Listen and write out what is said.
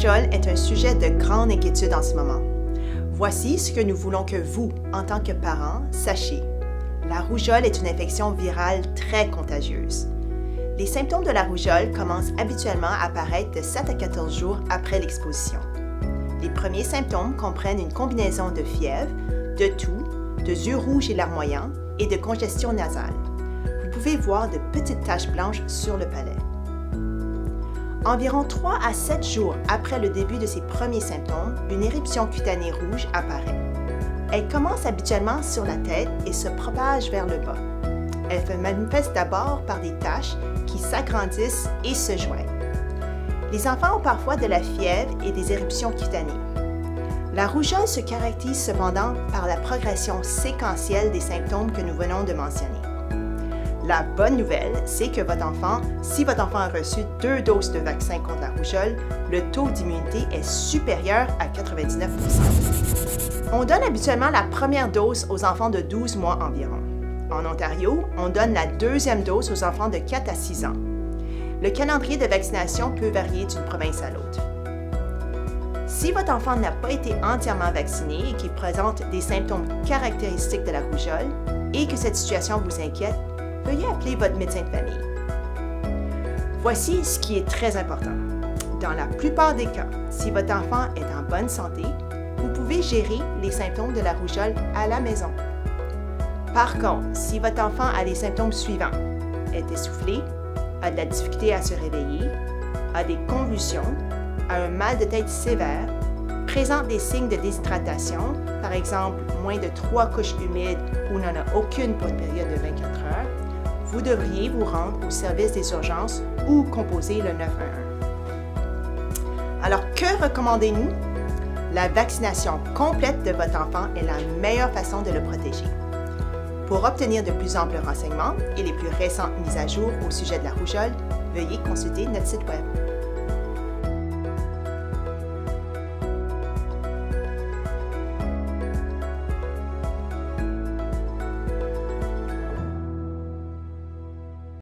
rougeole est un sujet de grande inquiétude en ce moment. Voici ce que nous voulons que vous, en tant que parents, sachiez. La rougeole est une infection virale très contagieuse. Les symptômes de la rougeole commencent habituellement à apparaître de 7 à 14 jours après l'exposition. Les premiers symptômes comprennent une combinaison de fièvre, de toux, de yeux rouges et larmoyants et de congestion nasale. Vous pouvez voir de petites taches blanches sur le palais. Environ 3 à 7 jours après le début de ces premiers symptômes, une éruption cutanée rouge apparaît. Elle commence habituellement sur la tête et se propage vers le bas. Elle se manifeste d'abord par des taches qui s'agrandissent et se joignent. Les enfants ont parfois de la fièvre et des éruptions cutanées. La rougeole se caractérise cependant par la progression séquentielle des symptômes que nous venons de mentionner. La bonne nouvelle, c'est que si votre enfant a reçu 2 doses de vaccin contre la rougeole, le taux d'immunité est supérieur à 99%. On donne habituellement la première dose aux enfants de 12 mois environ. En Ontario, on donne la deuxième dose aux enfants de 4 à 6 ans. Le calendrier de vaccination peut varier d'une province à l'autre. Si votre enfant n'a pas été entièrement vacciné et qu'il présente des symptômes caractéristiques de la rougeole et que cette situation vous inquiète, veuillez appeler votre médecin de famille. Voici ce qui est très important. Dans la plupart des cas, si votre enfant est en bonne santé, vous pouvez gérer les symptômes de la rougeole à la maison. Par contre, si votre enfant a les symptômes suivants, est essoufflé, a de la difficulté à se réveiller, a des convulsions, a un mal de tête sévère, présente des signes de déshydratation, par exemple moins de 3 couches humides ou n'en a aucune pour une période de 24 heures, vous devriez vous rendre au service des urgences ou composer le 911. Alors, que recommandez-nous? La vaccination complète de votre enfant est la meilleure façon de le protéger. Pour obtenir de plus amples renseignements et les plus récentes mises à jour au sujet de la rougeole, veuillez consulter notre site web.